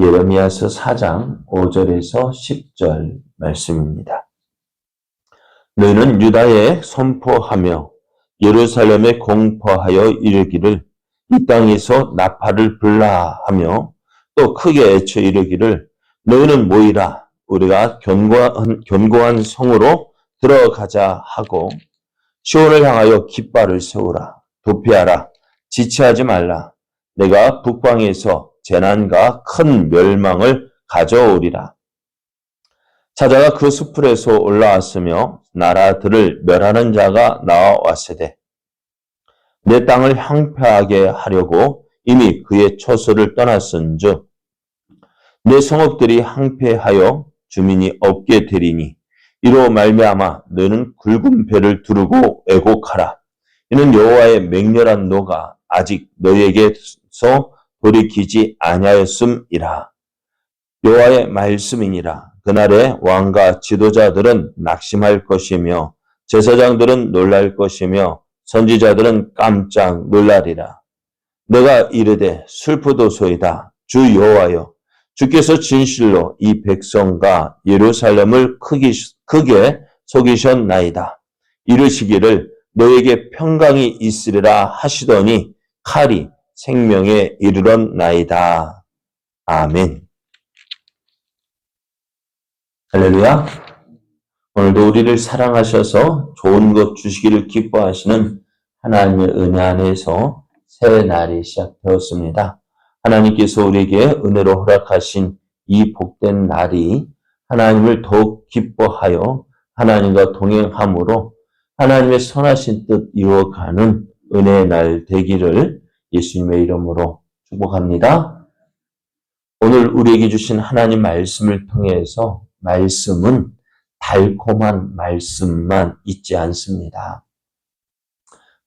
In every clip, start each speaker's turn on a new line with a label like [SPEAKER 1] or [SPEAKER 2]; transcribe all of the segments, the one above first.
[SPEAKER 1] 예레미야서 4장 5절에서 10절 말씀입니다. 너희는 유다에 선포하며 예루살렘에 공포하여 이르기를 이 땅에서 나팔을 불라 하며 또 크게 외쳐 이르기를 너희는 모이라 우리가 견고한 성으로 들어가자 하고 시온을 향하여 깃발을 세우라 도피하라 지체하지 말라 내가 북방에서 재난과 큰 멸망을 가져오리라. 사자가 그 수풀에서 올라왔으며 나라들을 멸하는 자가 나와왔으되 내 땅을 황폐하게 하려고 이미 그의 처소를 떠났은즉 내 성읍들이 황폐하여 주민이 없게 되리니 이로 말미암아 너는 굵은 배를 두르고 애곡하라. 이는 여호와의 맹렬한 노가 아직 너희에게서 돌이키지 아니하였음이라. 여호와의 말씀이니라. 그날에 왕과 지도자들은 낙심할 것이며 제사장들은 놀랄 것이며 선지자들은 깜짝 놀라리라. 내가 이르되 슬프도소이다. 주 여호와여 주께서 진실로 이 백성과 예루살렘을 크게 속이셨나이다. 이르시기를 너에게 평강이 있으리라 하시더니 칼이 생명에 이르렀나이다. 아멘. 할렐루야. 오늘도 우리를 사랑하셔서 좋은 것 주시기를 기뻐하시는 하나님의 은혜 안에서 새 날이 시작되었습니다. 하나님께서 우리에게 은혜로 허락하신 이 복된 날이 하나님을 더욱 기뻐하여 하나님과 동행함으로 하나님의 선하신 뜻 이루어가는 은혜의 날 되기를 예수님의 이름으로 축복합니다. 오늘 우리에게 주신 하나님 말씀을 통해서 말씀은 달콤한 말씀만 있지 않습니다.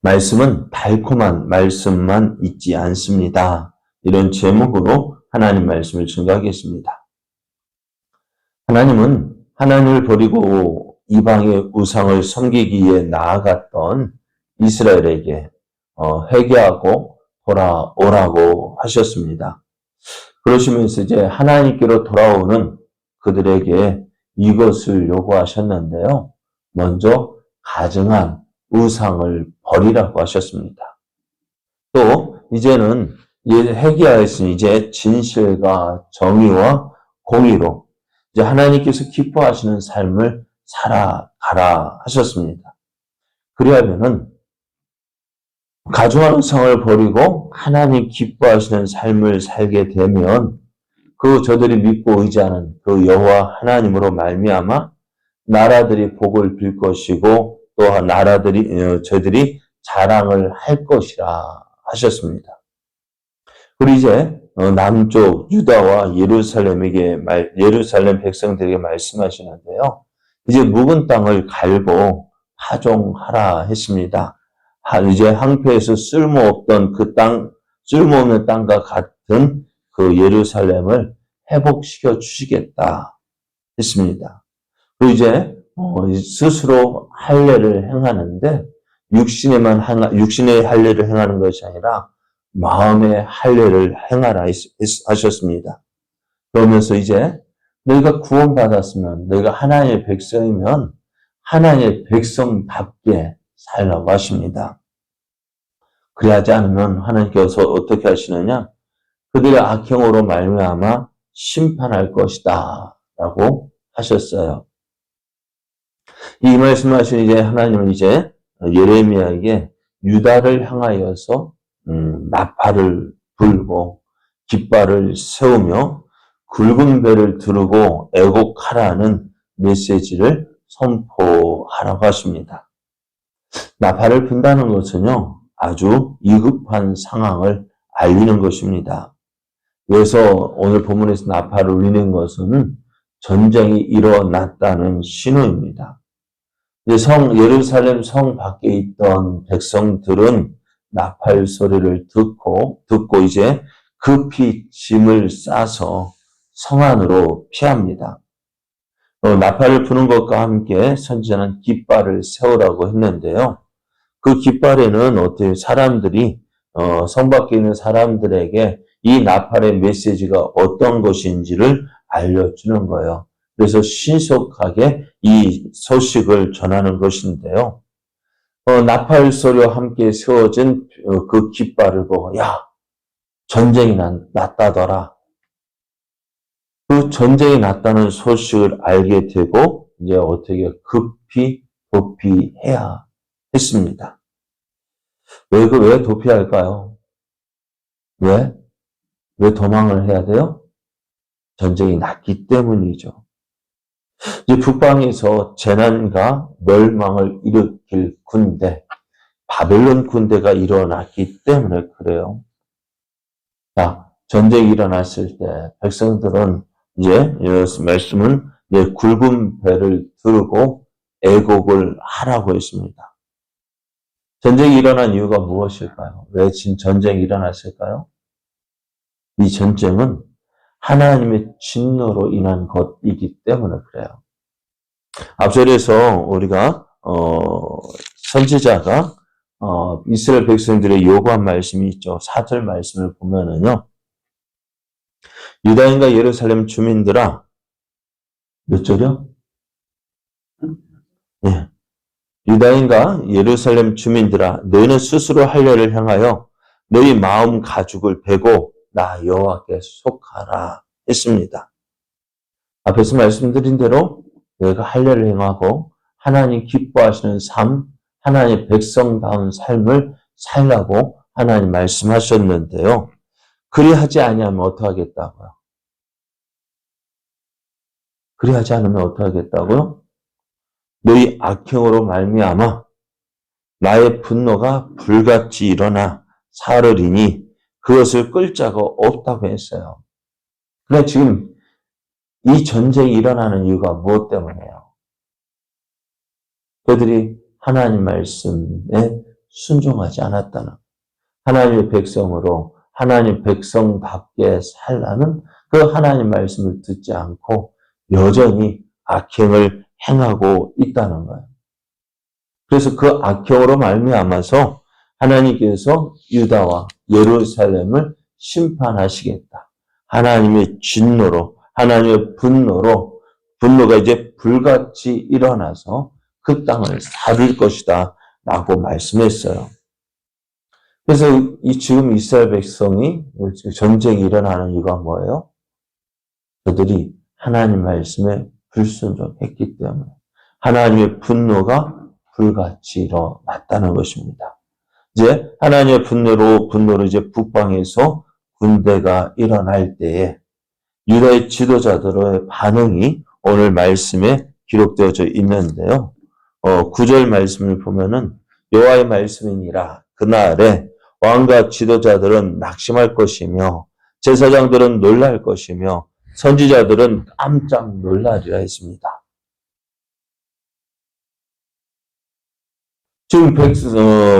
[SPEAKER 1] 말씀은 달콤한 말씀만 있지 않습니다. 이런 제목으로 하나님 말씀을 증거하겠습니다. 하나님은 하나님을 버리고 이방의 우상을 섬기기 위해 나아갔던 이스라엘에게 회개하고 돌아오라고 하셨습니다. 그러시면서 이제 하나님께로 돌아오는 그들에게 이것을 요구하셨는데요. 먼저 가증한 우상을 버리라고 하셨습니다. 또 이제는 회개하였으니 이제 진실과 정의와 공의로 이제 하나님께서 기뻐하시는 삶을 살아가라 하셨습니다. 그리하면은 가증한 우상을 버리고 하나님 기뻐하시는 삶을 살게 되면 그 저들이 믿고 의지하는 그 여호와 하나님으로 말미암아 나라들이 복을 빌 것이고 또 나라들이 저들이 자랑을 할 것이라 하셨습니다. 그리고 이제 남쪽 유다와 예루살렘 백성들에게 말씀하시는데요. 이제 묵은 땅을 갈고 파종하라 했습니다. 이제 황폐해서 쓸모없던 그 땅, 쓸모없는 땅과 같은 그 예루살렘을 회복시켜 주시겠다 했습니다. 그리고 이제 스스로 할례를 행하는데 육신의 할례를 행하는 것이 아니라 마음의 할례를 행하라 하셨습니다. 그러면서 이제 너희가 구원받았으면 너희가 하나님의 백성이면 하나님의 백성답게 살라고 하십니다. 그리하지 않으면 하나님께서 어떻게 하시느냐? 그들의 악행으로 말미암아 심판할 것이다 라고 하셨어요. 이 말씀하신 이제 하나님은 이제 예레미야에게 유다를 향하여서 나팔을 불고 깃발을 세우며 굵은 배를 두르고 애곡하라는 메시지를 선포하라고 하십니다. 나팔을 분다는 것은요, 아주 위급한 상황을 알리는 것입니다. 그래서 오늘 본문에서 나팔을 울리는 것은 전쟁이 일어났다는 신호입니다. 이제 예루살렘 성 밖에 있던 백성들은 나팔 소리를 듣고 이제 급히 짐을 싸서 성 안으로 피합니다. 나팔을 부는 것과 함께 선지자는 깃발을 세우라고 했는데요. 그 깃발에는 어떻게 사람들이 성 밖에 있는 사람들에게 이 나팔의 메시지가 어떤 것인지를 알려주는 거예요. 그래서 신속하게 이 소식을 전하는 것인데요. 나팔 소리와 함께 세워진 그 깃발을 보고 야, 전쟁이 났다더라. 그 전쟁이 났다는 소식을 알게 되고 이제 어떻게 급히 도피해야 했습니다. 왜 도피할까요? 왜? 왜 도망을 해야 돼요? 전쟁이 났기 때문이죠. 이제 북방에서 재난과 멸망을 일으킬 군대, 바벨론 군대가 일어났기 때문에 그래요. 자, 전쟁이 일어났을 때 백성들은 이제 이 말씀은 이제 굵은 배를 들고 애곡을 하라고 했습니다. 전쟁이 일어난 이유가 무엇일까요? 왜 전쟁이 일어났을까요? 이 전쟁은 하나님의 진노로 인한 것이기 때문에 그래요. 앞절에서 우리가 선지자가 이스라엘 백성들의 요구한 말씀이 있죠. 4절 말씀을 보면은요. 유다인과 예루살렘 주민들아, 몇 절이요? 네. 유다인과 예루살렘 주민들아, 너희는 스스로 할례를 행하여 너희 마음 가죽을 베고 나 여호와께 속하라 했습니다. 앞에서 말씀드린 대로 너희가 할례를 행하고 하나님 기뻐하시는 삶, 하나님의 백성다운 삶을 살라고 하나님 말씀하셨는데요. 그리하지 아니하면 어떡하겠다고요? 그리하지 않으면 어떡하겠다고요? 너희 악행으로 말미암아 나의 분노가 불같이 일어나 사르리니 그것을 끌 자가 없다고 했어요. 그러니까 지금 이 전쟁이 일어나는 이유가 무엇 때문이에요? 그들이 하나님 말씀에 순종하지 않았다는, 하나님의 백성으로 하나님 백성답게 살라는 그 하나님 말씀을 듣지 않고 여전히 악행을 행하고 있다는 거예요. 그래서 그 악행으로 말미암아서 하나님께서 유다와 예루살렘을 심판하시겠다. 하나님의 진노로, 하나님의 분노가 이제 불같이 일어나서 그 땅을 사를 것이다 라고 말씀했어요. 그래서 지금 이스라엘 백성이 전쟁이 일어나는 이유가 뭐예요? 그들이 하나님 말씀에 불순종했기 때문에 하나님의 분노가 불같이 일어났다는 것입니다. 이제 하나님의 분노로 이제 북방에서 군대가 일어날 때에 유다의 지도자들의 반응이 오늘 말씀에 기록되어져 있는데요. 9절 말씀을 보면은 여호와의 말씀이니라 그날에 왕과 지도자들은 낙심할 것이며 제사장들은 놀랄 것이며 선지자들은 깜짝 놀라리라 했습니다. 지금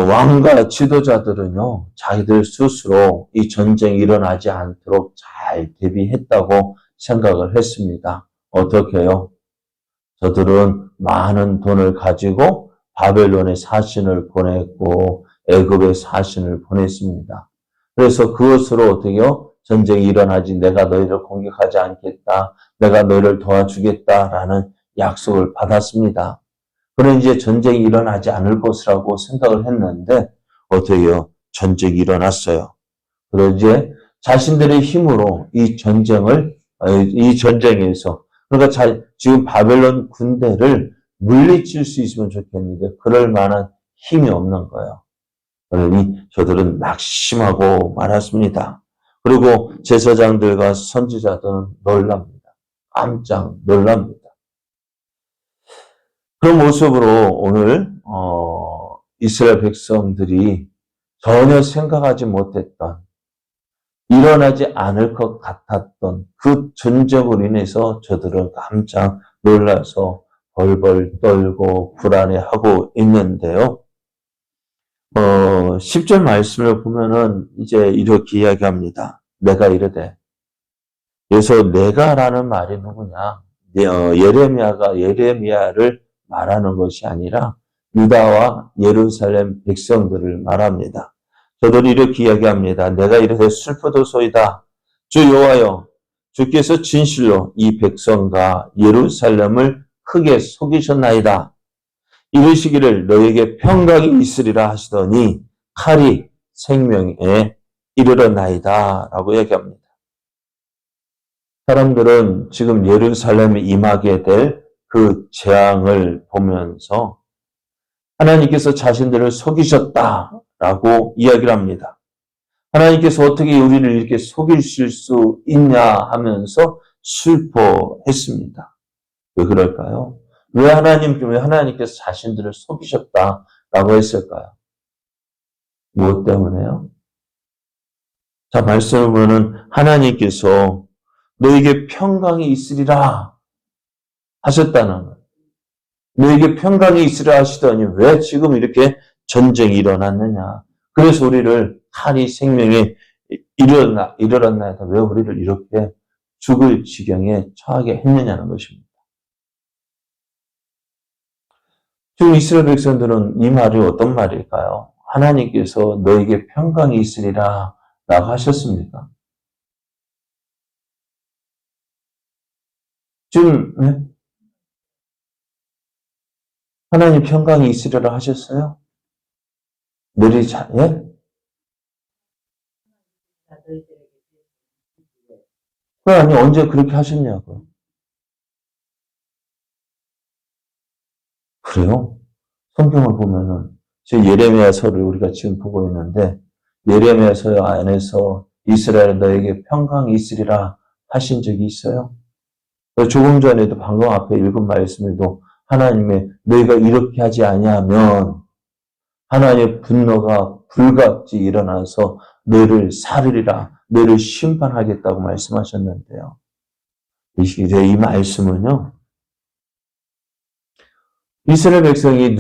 [SPEAKER 1] 왕과 지도자들은요, 자기들 스스로 이 전쟁이 일어나지 않도록 잘 대비했다고 생각을 했습니다. 어떻게 해요? 저들은 많은 돈을 가지고 바벨론에 사신을 보냈고 애굽에 사신을 보냈습니다. 그래서 그것으로 어떻게요? 전쟁이 일어나지 내가 너희를 공격하지 않겠다. 내가 너희를 도와주겠다라는 약속을 받았습니다. 그는 이제 전쟁이 일어나지 않을 것이라고 생각을 했는데 어떻게요? 전쟁이 일어났어요. 그리고 이제 자신들의 힘으로 이 전쟁에서 그러니까 지금 바벨론 군대를 물리칠 수 있으면 좋겠는데 그럴 만한 힘이 없는 거예요. 그러니 저들은 낙심하고 말았습니다. 그리고 제사장들과 선지자들은 놀랍니다. 깜짝 놀랍니다. 그런 모습으로 오늘 이스라엘 백성들이 전혀 생각하지 못했던 일어나지 않을 것 같았던 그 전쟁으로 인해서 저들은 깜짝 놀라서 벌벌 떨고 불안해하고 있는데요. 10절 말씀을 보면은 이제 이렇게 이야기합니다. 내가 이르되. 그래서 내가라는 말이 누구냐? 예레미야를 말하는 것이 아니라 유다와 예루살렘 백성들을 말합니다. 저들이 이렇게 이야기합니다. 내가 이르되 슬프도소이다. 주 여호와여, 주께서 진실로 이 백성과 예루살렘을 크게 속이셨나이다. 이르시기를 너에게 평강이 있으리라 하시더니 칼이 생명에 이르렀나이다. 라고 얘기합니다. 사람들은 지금 예루살렘에 임하게 될 그 재앙을 보면서 하나님께서 자신들을 속이셨다라고 이야기를 합니다. 하나님께서 어떻게 우리를 이렇게 속이실 수 있냐 하면서 슬퍼했습니다. 왜 그럴까요? 왜 하나님께서 자신들을 속이셨다라고 했을까요? 무엇 때문에요? 자, 말씀을 보면 하나님께서 너에게 평강이 있으리라 하셨다는 거예요. 너에게 평강이 있으리라 하시더니 왜 지금 이렇게 전쟁이 일어났느냐. 그래서 우리를 칼이 생명에 이르렀나이다. 왜 우리를 이렇게 죽을 지경에 처하게 했느냐는 것입니다. 지금 이스라엘 백성들은 이 말이 어떤 말일까요? 하나님께서 너에게 평강이 있으리라 라고 하셨습니까? 지금 하나님 평강이 있으리라 하셨어요? 예? 아니 언제 그렇게 하셨냐고. 그래요? 성경을 보면은 지금 예레미야서를 우리가 지금 보고 있는데 예레미야서 안에서 이스라엘 너에게 평강이 있으리라 하신 적이 있어요? 조금 전에도 방금 앞에 읽은 말씀에도 하나님의 너희가 이렇게 하지 아니하면 하나님의 분노가 불같이 일어나서 너희를 사르리라, 너희를 심판하겠다고 말씀하셨는데요. 이 말씀은요. 이스라엘 백성이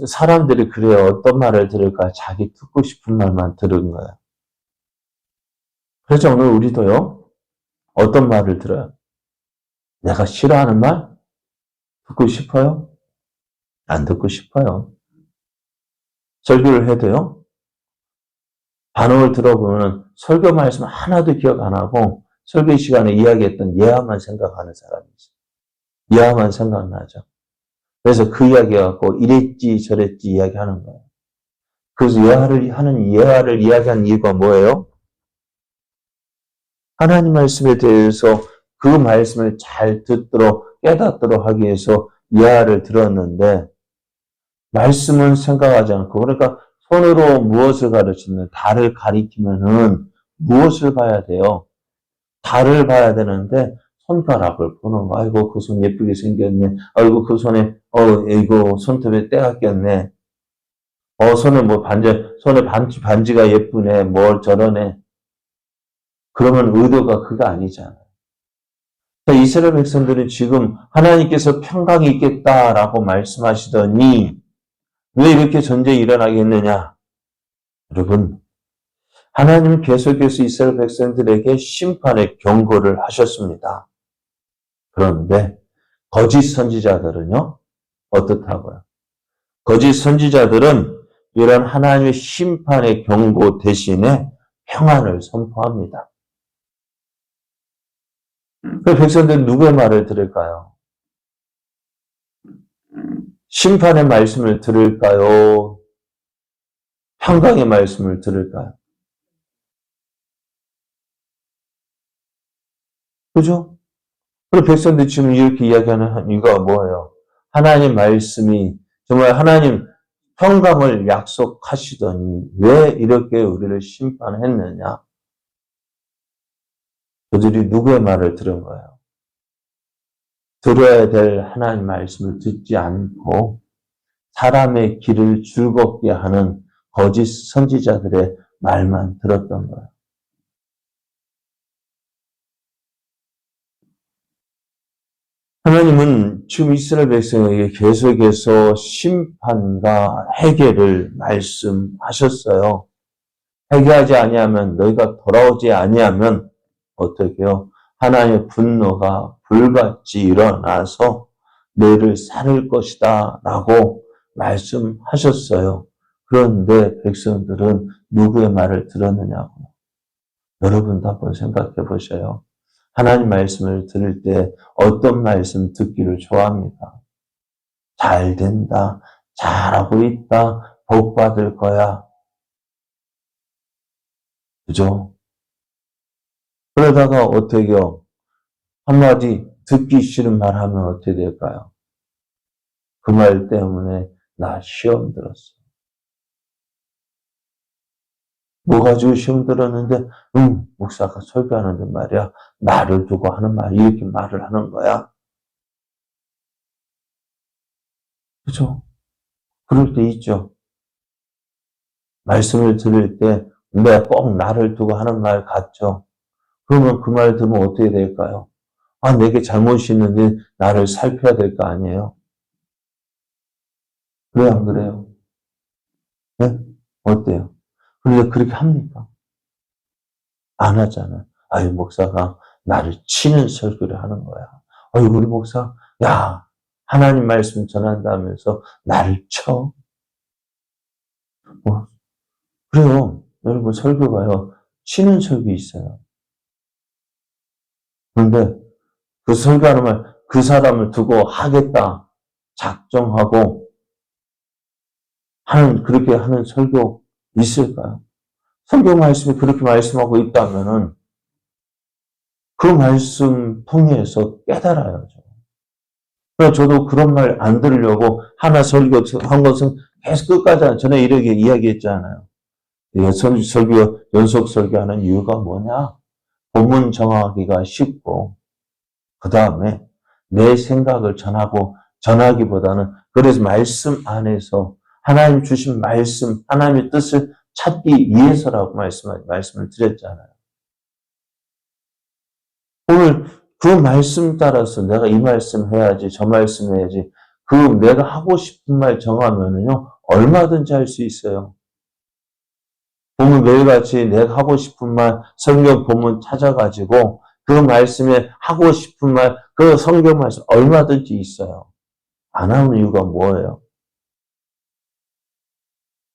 [SPEAKER 1] 사람들이 그래요. 어떤 말을 들을까? 자기 듣고 싶은 말만 들은 거예요. 그래서 오늘 우리도요. 어떤 말을 들어요? 내가 싫어하는 말? 듣고 싶어요? 안 듣고 싶어요. 설교를 해도요. 반응을 들어보면 설교 말씀 하나도 기억 안 하고 설교 시간에 이야기했던 예화만 생각하는 사람이 있어요. 예화만 생각나죠. 그래서 그 이야기 갖고 이랬지 저랬지 이야기하는 거예요. 그래서 예화를 이야기한 이유가 뭐예요? 하나님 말씀에 대해서 그 말씀을 잘 듣도록 깨닫도록 하기 위해서 예화를 들었는데 말씀은 생각하지 않고 그러니까 손으로 무엇을 가르치면 달을 가리키면은 무엇을 봐야 돼요? 달을 봐야 되는데 손가락을 보는 거. 아이고 그 손 예쁘게 생겼네. 아이고 그 손에 이거 손톱에 때가 꼈네. 손에 손에 반지가 예쁘네. 뭘 저러네. 그러면 의도가 그거 아니잖아요. 그러니까 이스라엘 백성들은 지금 하나님께서 평강이 있겠다라고 말씀하시더니 왜 이렇게 전쟁이 일어나겠느냐? 여러분, 하나님은 계속해서 이스라엘 백성들에게 심판의 경고를 하셨습니다. 그런데 거짓 선지자들은요, 어떻다고요? 거짓 선지자들은 이런 하나님의 심판의 경고 대신에 평안을 선포합니다. 그 백성들은 누구의 말을 들을까요? 심판의 말씀을 들을까요? 평강의 말씀을 들을까요? 그죠? 그리고 백성들이 지금 이렇게 이야기하는 이유가 뭐예요? 하나님 말씀이 정말 하나님 평강을 약속하시더니 왜 이렇게 우리를 심판했느냐? 그들이 누구의 말을 들은 거예요? 들어야 될 하나님 말씀을 듣지 않고 사람의 길을 즐겁게 하는 거짓 선지자들의 말만 들었던 거예요. 하나님은 지금 이스라엘 백성에게 계속해서 심판과 해결을 말씀하셨어요. 해결하지 아니하면 너희가 돌아오지 아니하면 어떻게 해요? 하나님의 분노가 불같이 일어나서 너희를 살릴 것이다 라고 말씀하셨어요. 그런데 백성들은 누구의 말을 들었느냐고요. 여러분도 한번 생각해 보셔요. 하나님 말씀을 들을 때 어떤 말씀 듣기를 좋아합니까? 잘 된다, 잘하고 있다, 복 받을 거야. 그죠? 그러다가 어떻게요? 한마디 듣기 싫은 말 하면 어떻게 될까요? 그 말 때문에 나 시험 들었어. 뭐 가지고 시험 들었는데, 목사가 설교하는데 말이야, 나를 두고 하는 말, 이렇게 말을 하는 거야. 그죠? 그럴 때 있죠. 말씀을 들을 때, 왜 꼭 나를 두고 하는 말 같죠? 그러면 그 말 들으면 어떻게 될까요? 아, 내게 잘못이 있는데 나를 살펴야 될 거 아니에요? 그래, 안 그래요? 네? 어때요? 그런데 그렇게 합니까? 안 하잖아요. 아유, 목사가 나를 치는 설교를 하는 거야. 아유, 우리 목사, 야, 하나님 말씀 전한다면서 나를 쳐? 뭐, 그래요. 여러분, 설교가요, 치는 설교 있어요. 그런데 그 설교하는 말, 그 사람을 두고 하겠다, 작정하고 그렇게 하는 설교 있을까요? 설교 말씀이 그렇게 말씀하고 있다면은 그 말씀 통해서 깨달아야죠. 그래서 저도 그런 말 안 들으려고 하나 설교한 것은 계속 끝까지 전에 이렇게 이야기했잖아요. 설교, 연속 설교하는 이유가 뭐냐? 본문 정하기가 쉽고, 그 다음에 내 생각을 전하기보다는, 그래서 말씀 안에서 하나님 주신 말씀, 하나님의 뜻을 찾기 위해서라고 말씀을 드렸잖아요. 오늘 그 말씀 따라서 내가 이 말씀 해야지, 저 말씀 해야지, 그 내가 하고 싶은 말 정하면은요, 얼마든지 할 수 있어요. 보면 매일같이 내가 하고 싶은 말, 성경 본문 찾아가지고 그 말씀에 하고 싶은 말, 그 성경 말씀 얼마든지 있어요. 안 하는 이유가 뭐예요?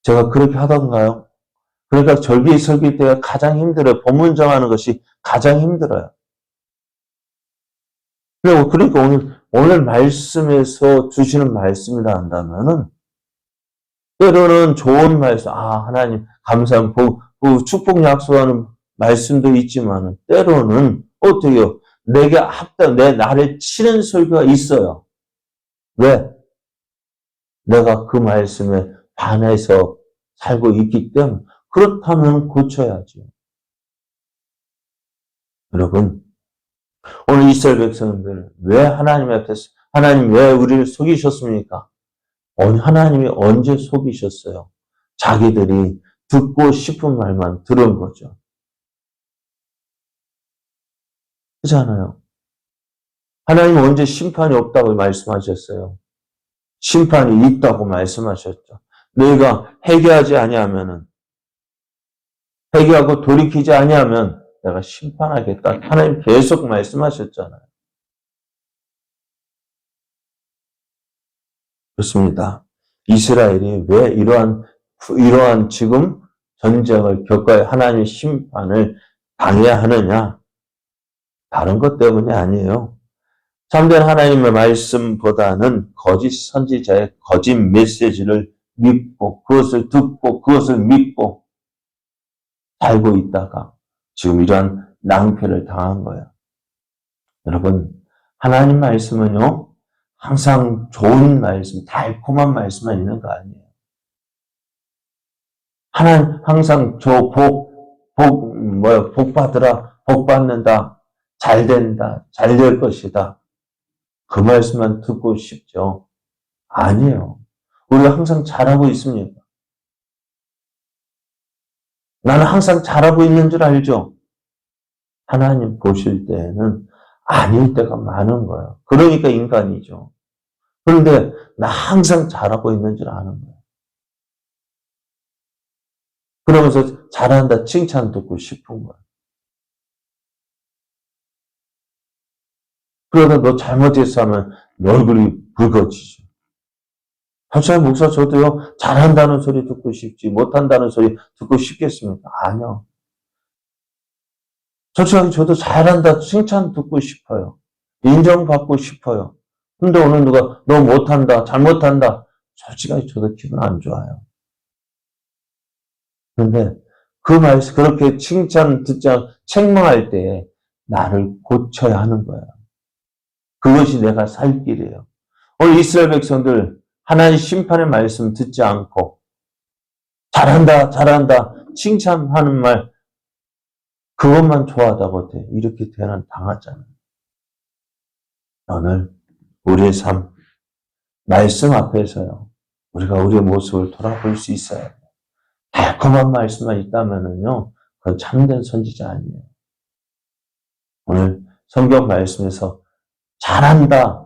[SPEAKER 1] 제가 그렇게 하던가요? 그러니까 절기 설교 때가 가장 힘들어요. 본문 정하는 것이 가장 힘들어요. 그러니까 오늘 말씀에서 주시는 말씀이라 한다면은, 때로는 좋은 말씀, 하나님, 감사한 그 축복 약속하는 말씀도 있지만, 때로는, 어떻게요? 내게 나를 치는 설교가 있어요. 왜? 내가 그 말씀에 반해서 살고 있기 때문에, 그렇다면 고쳐야죠. 여러분, 오늘 이스라엘 백성들, 왜 하나님 앞에서, 하나님 왜 우리를 속이셨습니까? 하나님이 언제 속이셨어요? 자기들이 듣고 싶은 말만 들은 거죠. 그렇잖아요. 하나님은 언제 심판이 없다고 말씀하셨어요? 심판이 있다고 말씀하셨죠. 너희가 회개하고 돌이키지 아니하면 내가 심판하겠다. 하나님 계속 말씀하셨잖아요. 그렇습니다. 이스라엘이 왜 이러한 지금 전쟁을 겪어야 하나님의 심판을 당해야 하느냐? 다른 것 때문이 아니에요. 참된 하나님의 말씀보다는 거짓 선지자의 거짓 메시지를 믿고 그것을 듣고 그것을 믿고 살고 있다가 지금 이러한 낭패를 당한 거예요. 여러분, 하나님 말씀은요, 항상 좋은 말씀, 달콤한 말씀만 있는 거 아니에요. 하나님 항상 복 받으라, 복 받는다, 잘 된다, 잘 될 것이다. 그 말씀만 듣고 싶죠? 아니에요. 우리가 항상 잘하고 있습니다. 나는 항상 잘하고 있는 줄 알죠? 하나님 보실 때에는 아닐 때가 많은 거예요. 그러니까 인간이죠. 그런데 나 항상 잘하고 있는 줄 아는 거예요. 그러면서 잘한다 칭찬 듣고 싶은 거예요. 그러다 너 잘못했어 하면 너 얼굴이 붉어지죠. 박찬희 목사 저도요, 잘한다는 소리 듣고 싶지, 못한다는 소리 듣고 싶겠습니까? 아니요. 솔직하게 저도 잘한다, 칭찬 듣고 싶어요. 인정받고 싶어요. 근데 오늘 누가 너 못한다, 잘못한다. 솔직하게 저도 기분 안 좋아요. 그런데 그 말씀, 그렇게 칭찬 듣자, 책망할 때 나를 고쳐야 하는 거예요. 그것이 내가 살 길이에요. 오늘 이스라엘 백성들 하나님 심판의 말씀 듣지 않고 잘한다, 잘한다, 칭찬하는 말 그것만 좋아하다고 돼. 이렇게 대는 당하잖아요. 오늘 우리의 삶, 말씀 앞에서요. 우리가 우리의 모습을 돌아볼 수 있어요. 달콤한 말씀만 있다면은요, 그건 참된 선지자 아니에요. 오늘 성경 말씀에서 잘한다,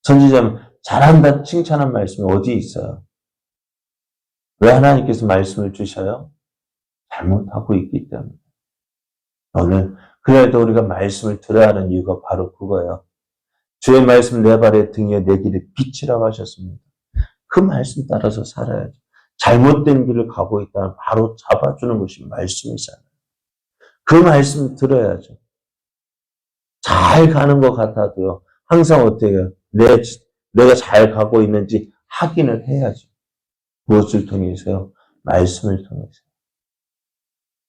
[SPEAKER 1] 선지자는 잘한다 칭찬한 말씀이 어디 있어요? 왜 하나님께서 말씀을 주셔요? 잘못하고 있기 때문에. 오늘 그래도 우리가 말씀을 들어야 하는 이유가 바로 그거예요. 주의 말씀 내 발의 등에 내 길에 빛이라고 하셨습니다. 그 말씀 따라서 살아야죠. 잘못된 길을 가고 있다면 바로 잡아주는 것이 말씀이잖아요. 그 말씀 들어야죠. 잘 가는 것 같아도요. 항상 어떻게 해요? 내가 잘 가고 있는지 확인을 해야죠. 무엇을 통해서요? 말씀을 통해서.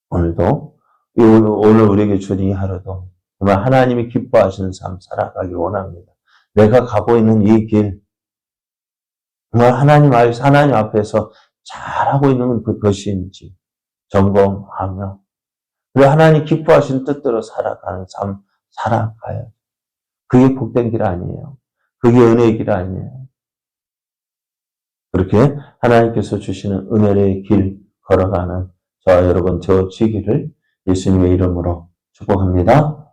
[SPEAKER 1] 오늘도 오늘 우리에게 주는 이 하루도 정말 하나님이 기뻐하시는 삶 살아가길 원합니다. 내가 가고 있는 이 길 정말 하나님 앞에서 잘하고 있는 그것인지 점검하며 그리고 하나님 기뻐하시는 뜻대로 살아가는 삶 살아가요. 그게 복된 길 아니에요. 그게 은혜의 길 아니에요. 그렇게 하나님께서 주시는 은혜의 길 걸어가는 저와 여러분 되어지기를 예수님의 이름으로 축복합니다.